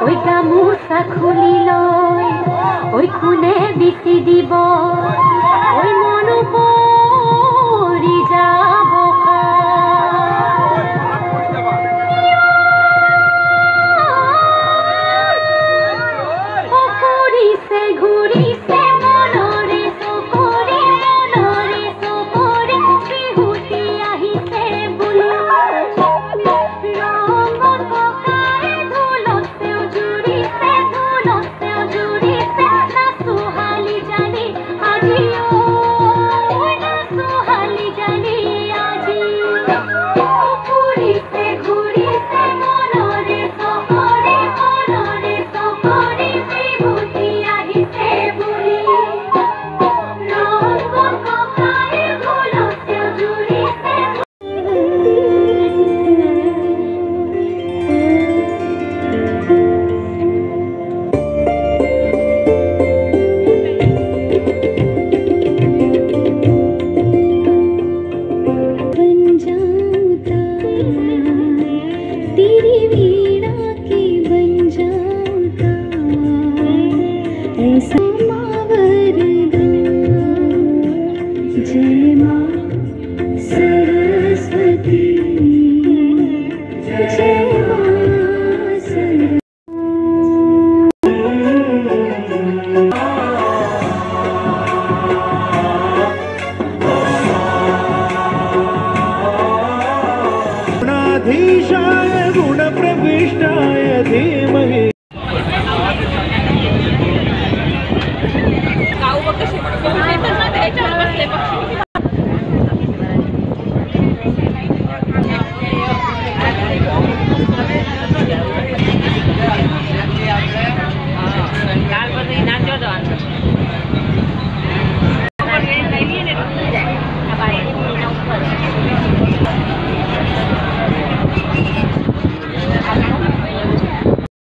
ওই গামোচা খুলি লৈ ওই কোনে বিচি দিব ওই মন পৰি যাব ঘূৰিছে ঘূৰিছে মনৰে চকৰি মনৰে চকৰি বিহুতি আহিছে বুলি ৰঙত ককাই ঢোলতে জুৰিছে নাচো হালি জানি আজি নাচো হালি জানি আজি ঘূৰিছে ঘূৰিছে মনৰে চকৰি বিহুতি আহিছে বুলি ৰঙত ককাই ঢোলতে জুৰিছে बन जाऊं तार तेरी वीणा की बन जाऊं तार ऐसा मावरदा जय माँ सरस्वती जय माँ सरस्वती गुणाधीशाय गुणप्रविष्टाय धीमहि